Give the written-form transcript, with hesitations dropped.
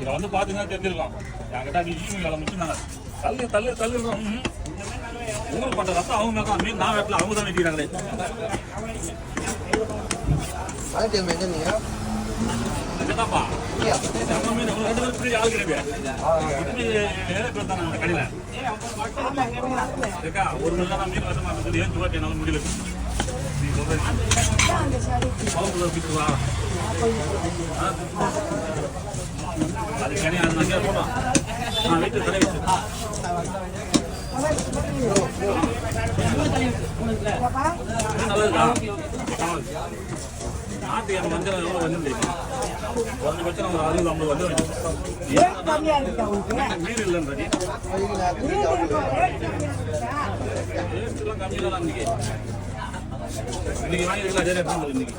இதை வந்து பார்த்தீங்கன்னா தெரிஞ்சிருக்கோம். என்கிட்ட ஈவினிங் வேலை முடிச்சு நாங்கள் தள்ளுறோம். ஊருக்கு பண்ணுற ரத்தம் அவங்க மேற்கும் மீன் நான் வெட்டல, அவங்க தான் வெட்டிக்கிறாங்களே. என்னப்பா நம்ம மீன் ரெண்டு பேரும் இப்படி ஆள் கிடையாது. இப்படி 7 பேர் தான் நம்ம கடையில் இருக்கா. ஒரு மணி நேரம் மீன் வசமாக இருக்குது. ஏன் சுவாட்டி என்னால் முடியல. நீ சொல்கிறேன் வா அது கிடையாது. அது நிறையா போனோம். நான் வீட்டு தலை வச்சு நல்லதுக்கா. நாட்டு என் மஞ்சள் எவ்வளோ வந்து குறைஞ்சபட்சம் ஒரு 60-50 வந்து மீன் இல்லைன்ற ரேட்டுலாம் கம்மி தான். இன்னைக்கு வாங்கிருக்கலாம். அதே ரேட் தான் இன்னைக்கு.